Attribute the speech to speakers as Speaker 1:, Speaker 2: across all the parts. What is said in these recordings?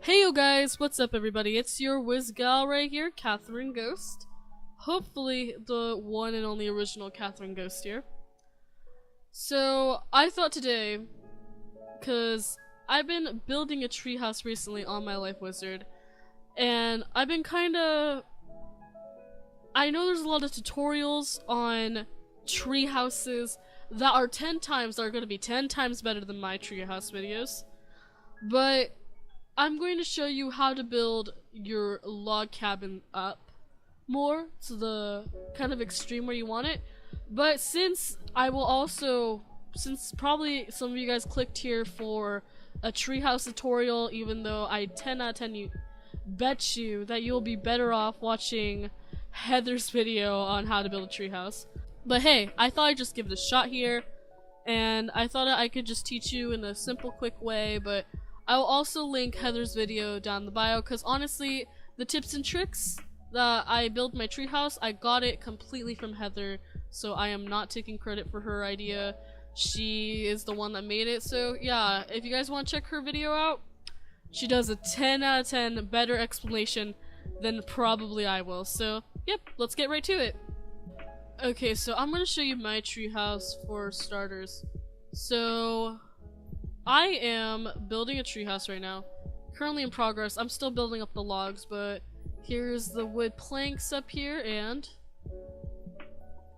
Speaker 1: Heyo guys, what's up everybody? It's your WIZARD right here, Catherine Ghost. Hopefully the one and only original Catherine Ghost here. So, I thought today, cause I've been building a treehouse recently on my Life Wizard, and I've been kinda... I know there's a lot of tutorials on treehouses that are gonna be 10 times better than my treehouse videos, but I'm going to show you how to build your log cabin up more to the kind of extreme where you want it. But since probably some of you guys clicked here for a treehouse tutorial, even though I 10 out of 10 bet you that you'll be better off watching Heather's video on how to build a treehouse. But hey, I thought I'd just give it a shot here, and I thought I could just teach you in a simple, quick way, but I will also link Heather's video down the bio, because honestly, the tips and tricks that I built my treehouse, I got it completely from Heather, so I am not taking credit for her idea. She is the one that made it, so yeah, if you guys want to check her video out, she does a 10 out of 10 better explanation than probably I will. So, yep, let's get right to it. Okay, so I'm going to show you my treehouse for starters. So I am building a treehouse right now, currently in progress. I'm still building up the logs, but here's the wood planks up here, and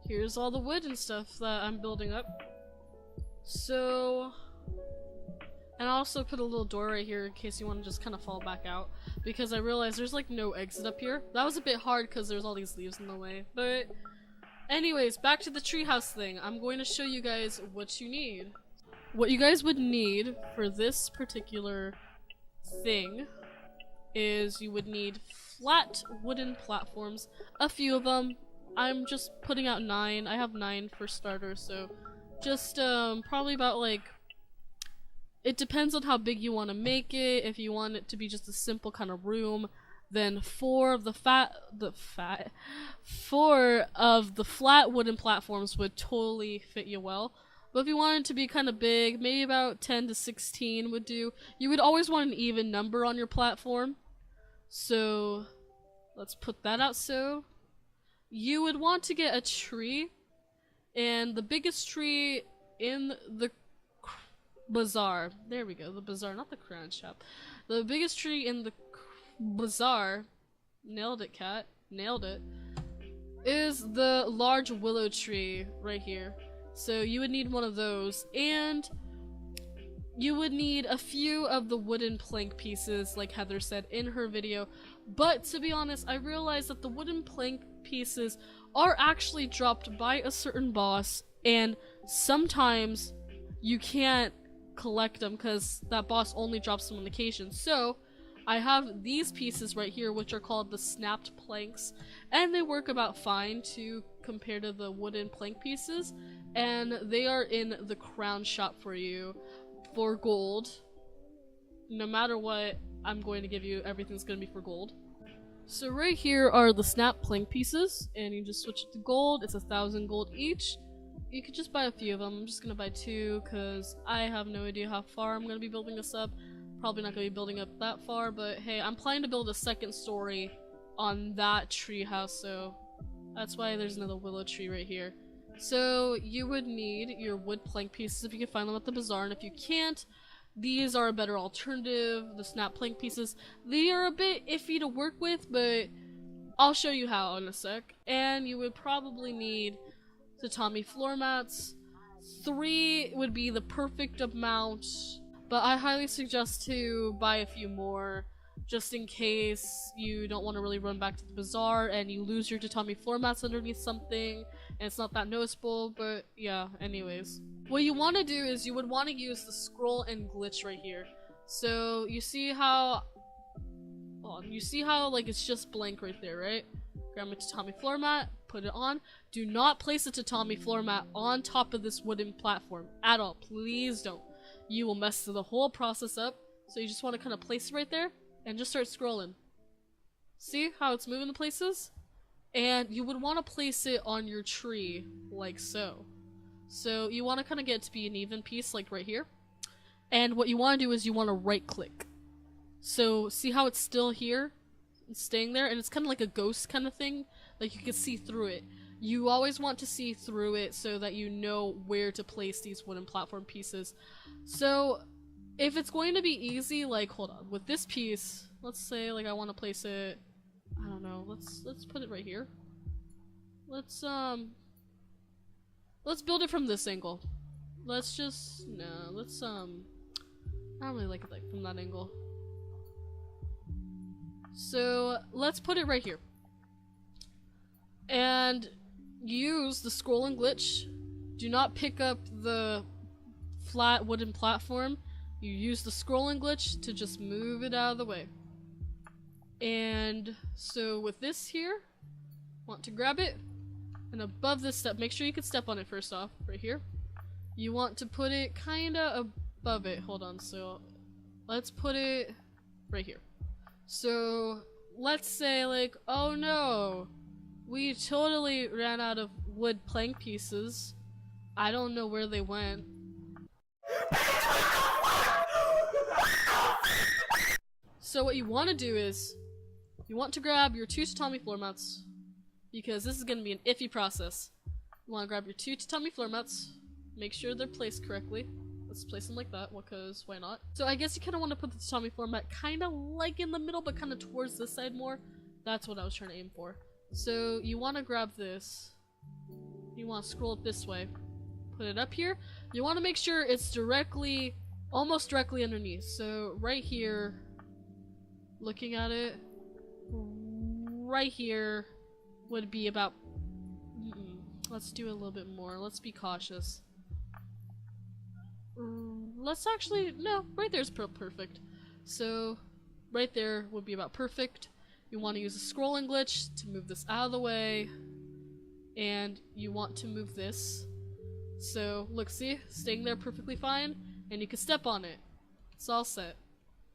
Speaker 1: here's all the wood and stuff that I'm building up. So, and I also put a little door right here in case you want to just kind of fall back out, because I realized there's like no exit up here. That was a bit hard because there's all these leaves in the way, but anyways, back to the treehouse thing. I'm going to show you guys what you need. What you guys would need for this particular thing is you would need flat wooden platforms, a few of them. I'm just putting out 9. I have 9 for starters, so just probably about like, it depends on how big you want to make it. If you want it to be just a simple kind of room, then 4 of the flat wooden platforms would totally fit you well. But if you want it to be kind of big, maybe about 10 to 16 would do. You would always want an even number on your platform. So let's put that out. So you would want to get a tree, and the biggest tree in the bazaar. There we go, the bazaar, not the crayon shop. The biggest tree in the bazaar, nailed it, cat, nailed it, is the large willow tree right here. So you would need one of those, and you would need a few of the wooden plank pieces like Heather said in her video. But to be honest, I realized that the wooden plank pieces are actually dropped by a certain boss, and sometimes you can't collect them because that boss only drops them on occasion. So I have these pieces right here, which are called the snapped planks, and they work about fine to compare to the wooden plank pieces, and they are in the crown shop for you for gold. No matter what, I'm going to give you, everything's going to be for gold. So right here are the snap plank pieces, and you just switch it to gold. It's 1,000 gold each. You could just buy a few of them. I'm just going to buy 2 because I have no idea how far I'm going to be building this up. Probably not going to be building up that far, but hey, I'm planning to build a second story on that tree house, so that's why there's another willow tree right here. So you would need your wood plank pieces if you can find them at the bazaar, and if you can't, these are a better alternative. The snap plank pieces, they are a bit iffy to work with, but I'll show you how in a sec. And you would probably need tatami floor mats. 3 would be the perfect amount, but I highly suggest to buy a few more, just in case you don't want to really run back to the bazaar and you lose your tatami floor mats underneath something, and it's not that noticeable. But yeah, anyways. What you want to do is you would want to use the scroll and glitch right here. So you see how, like it's just blank right there, right? Grab a tatami floor mat, put it on. Do not place a tatami floor mat on top of this wooden platform at all. Please don't. You will mess the whole process up. So you just want to kind of place it right there and just start scrolling. See how it's moving the places? And you would want to place it on your tree like so. So you want to kind of get it to be an even piece like right here. And what you want to do is you want to right click. So see how it's still here? It's staying there, and it's kind of like a ghost kind of thing. Like you can see through it. You always want to see through it so that you know where to place these wooden platform pieces. So if it's going to be easy, like, hold on, with this piece, let's say like I want to place it, I don't know, let's put it right here. Let's build it from this angle. Let's just, no, let's I don't really like it like from that angle. So let's put it right here. And use the scrolling glitch. Do not pick up the flat wooden platform. You use the scrolling glitch to just move it out of the way. And so with this here, want to grab it, and above this step, make sure you can step on it first off, right here. You want to put it kinda above it. Hold on, so let's put it right here. So let's say like, oh no, we totally ran out of wood plank pieces. I don't know where they went. So what you want to do is, you want to grab your 2 tatami floor mats, because this is going to be an iffy process. You want to grab your 2 tatami floor mats, make sure they're placed correctly. Let's place them like that, because why not? So I guess you kind of want to put the tatami floor mat kind of like in the middle, but kind of towards this side more. That's what I was trying to aim for. So you want to grab this, you want to scroll it this way, put it up here. You want to make sure it's directly, almost directly underneath. So right here, looking at it, right here would be about, let's do a little bit more, let's be cautious. Let's actually, no, right there's perfect. So right there would be about perfect. You want to use a scrolling glitch to move this out of the way, and you want to move this. So look, see, staying there perfectly fine, and you can step on it. It's all set.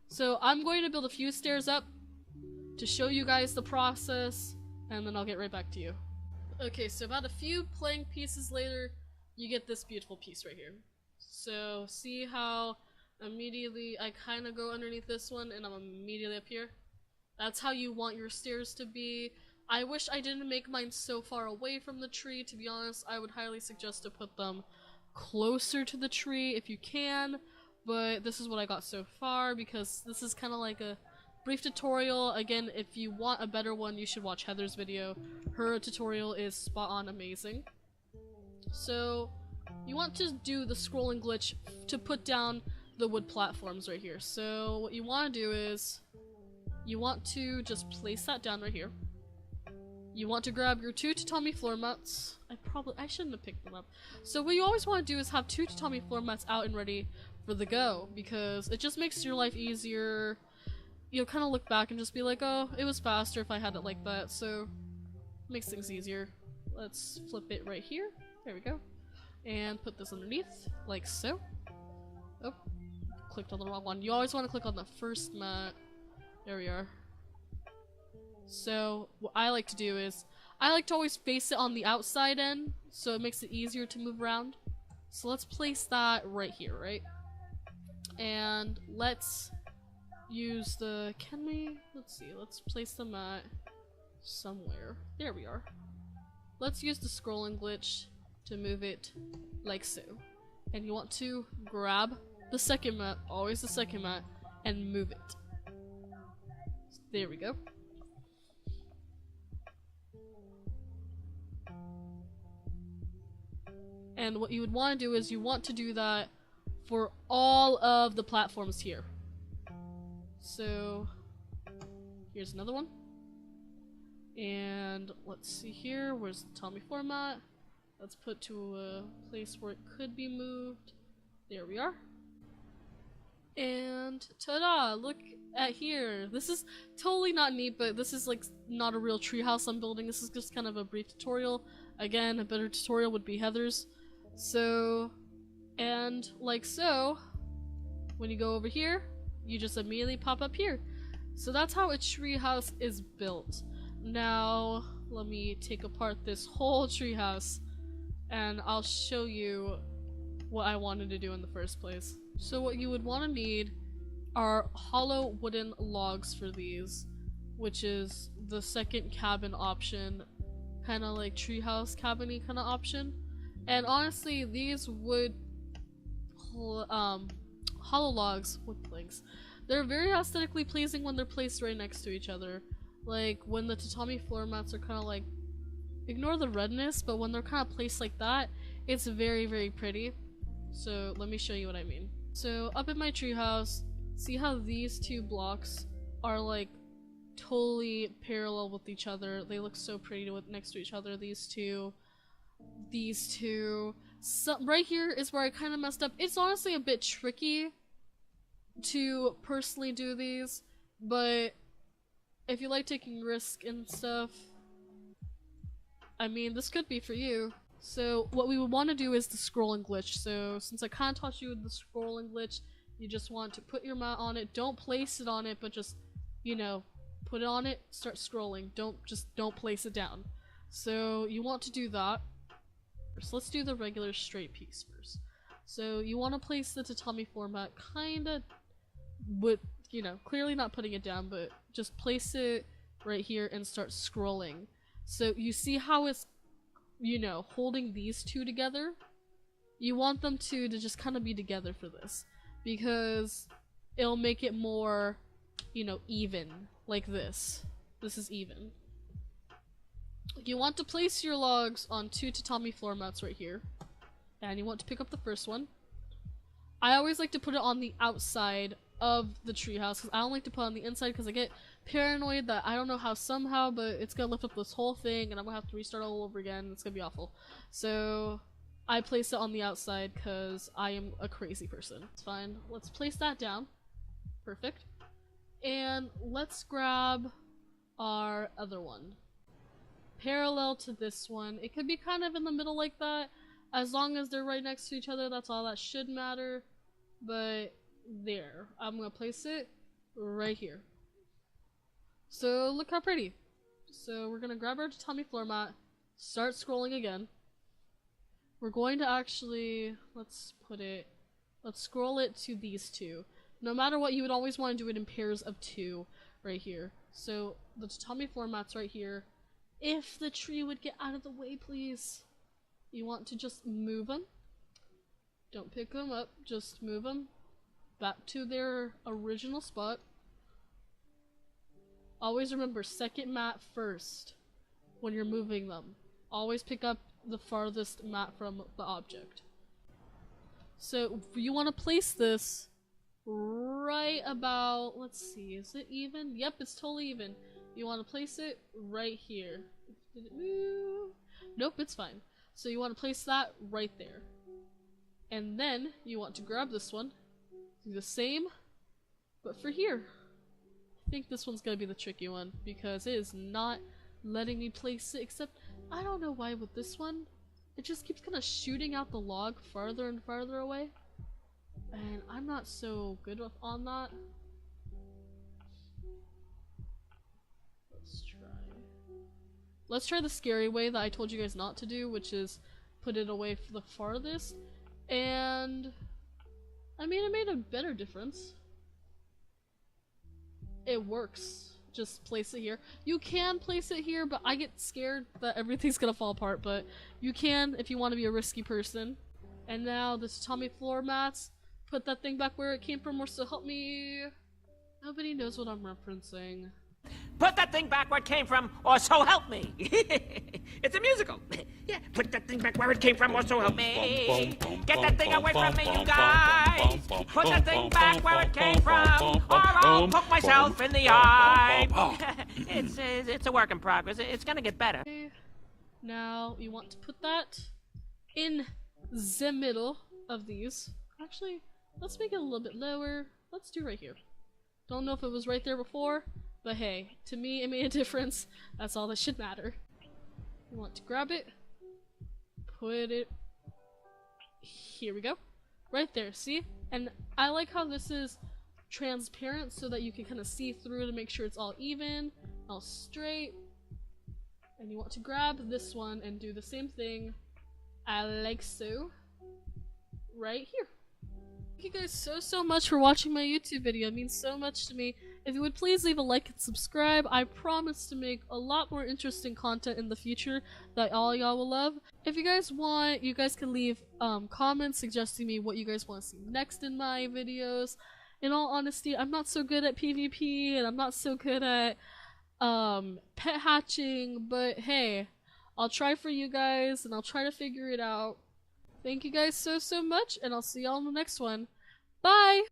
Speaker 1: So I'm going to build a few stairs up to show you guys the process, and then I'll get right back to you. Okay, so about a few plank pieces later, you get this beautiful piece right here. So see how immediately I kind of go underneath this one and I'm immediately up here? That's how you want your stairs to be. I wish I didn't make mine so far away from the tree, to be honest. I would highly suggest to put them closer to the tree if you can, but this is what I got so far, because this is kind of like a brief tutorial. Again, if you want a better one, you should watch Heather's video. Her tutorial is spot on amazing. So you want to do the scrolling glitch to put down the wood platforms right here. So what you want to do is, you want to just place that down right here. You want to grab your 2 tatami floor mats. I shouldn't have picked them up. So what you always want to do is have 2 tatami floor mats out and ready for the go, because it just makes your life easier. You'll kind of look back and just be like, oh, it was faster if I had it like that, so it makes things easier. Let's flip it right here. There we go. And put this underneath, like so. Oh, clicked on the wrong one. You always want to click on the first mat. There we are. So what I like to do is, I like to always face it on the outside end, so it makes it easier to move around. So let's place that right here, right? And let's use the, let's see, let's place the mat somewhere. There we are. Let's use the scrolling glitch to move it like so. And you want to grab the second mat, always the second mat, and move it. There we go. And what you would want to do is, you want to do that for all of the platforms here. So here's another one. And let's see here, where's the tatami format? Let's put to a place where it could be moved. There we are. And ta-da! Look at here. This is totally not neat, but this is like not a real treehouse I'm building. This is just kind of a brief tutorial. Again, a better tutorial would be Heather's. So, and like so, when you go over here, you just immediately pop up here. So that's how a treehouse is built. Now, let me take apart this whole treehouse, and I'll show you what I wanted to do in the first place. So what you would want to need are hollow wooden logs for these, which is the second cabin option, kind of like treehouse cabin-y kind of option. And honestly, these hollow logs, wood planks, they're very aesthetically pleasing when they're placed right next to each other. Like when the tatami floor mats are kind of like, ignore the redness, but when they're kind of placed like that, it's very, very pretty. So let me show you what I mean. So up in my treehouse, see how these two blocks are like totally parallel with each other. They look so pretty next to each other. These two. So right here is where I kind of messed up. It's honestly a bit tricky to personally do these, but if you like taking risk and stuff, I mean, this could be for you. So what we would want to do is the scrolling glitch. So since I kind of taught you the scrolling glitch, you just want to put your mat on it. Don't place it on it, but just, you know, put it on it, start scrolling. Don't place it down. So you want to do that. So let's do the regular straight piece first. So you want to place the tatami format kinda with, you know, clearly not putting it down, but just place it right here and start scrolling. So you see how it's, you know, holding these two together? You want them to just kind of be together for this, because it'll make it more, you know, even, like this. This is even. You want to place your logs on 2 tatami floor mats right here, and you want to pick up the first one. I always like to put it on the outside of the treehouse, because I don't like to put it on the inside, because I get paranoid that I don't know how somehow, but it's gonna lift up this whole thing, and I'm gonna have to restart all over again. It's gonna be awful. So I place it on the outside, because I am a crazy person. It's fine. Let's place that down. Perfect. And let's grab our other one. Parallel to this one. It could be kind of in the middle like that. As long as they're right next to each other, that's all that should matter. But there. I'm gonna place it right here. So look how pretty. So we're gonna grab our tatami floor mat, start scrolling again. We're going to actually, let's scroll it to these two. No matter what, you would always want to do it in pairs of 2 right here. So the tatami floor mat's right here. If the tree would get out of the way, please. You want to just move them. Don't pick them up, just move them back to their original spot. Always remember, second mat first when you're moving them. Always pick up the farthest mat from the object. So you want to place this right about, let's see, is it even? Yep, it's totally even. You want to place it right here. Did it move? Nope, it's fine. So you want to place that right there. And then you want to grab this one, do the same, but for here. I think this one's gonna be the tricky one, because it is not letting me place it, except I don't know why with this one. It just keeps kind of shooting out the log farther and farther away. And I'm not so good on that. Let's try the scary way that I told you guys not to do, which is put it away for the farthest. And I mean, it made a better difference. It works. Just place it here. You can place it here, but I get scared that everything's gonna fall apart, but you can if you want to be a risky person. And now the tatami floor mats, put that thing back where it came from, or so help me. Nobody knows what I'm referencing.
Speaker 2: Put that thing back where it came from, or so help me. It's a musical. Yeah, put that thing back where it came from, or so help me. Get that thing away from me, you guys. Put that thing back where it came from, or I'll poke myself in the eye. It's a work in progress. It's gonna get better.
Speaker 1: Okay. Now you want to put that in the middle of these. Actually, let's make it a little bit lower. Let's do right here. Don't know if it was right there before, but hey, to me it made a difference. That's all that should matter. You want to grab it, put it, here we go, right there, see? And I like how this is transparent so that you can kind of see through to make sure it's all even, all straight. And you want to grab this one and do the same thing, like so, right here. Thank you guys so much for watching my YouTube video. It means so much to me. If you would please leave a like and subscribe, I promise to make a lot more interesting content in the future that all y'all will love. If you guys want, you guys can leave comments suggesting me what you guys want to see next in my videos. In all honesty, I'm not so good at PvP and I'm not so good at pet hatching, but hey, I'll try for you guys and I'll try to figure it out. Thank you guys so much, and I'll see y'all in the next one. Bye!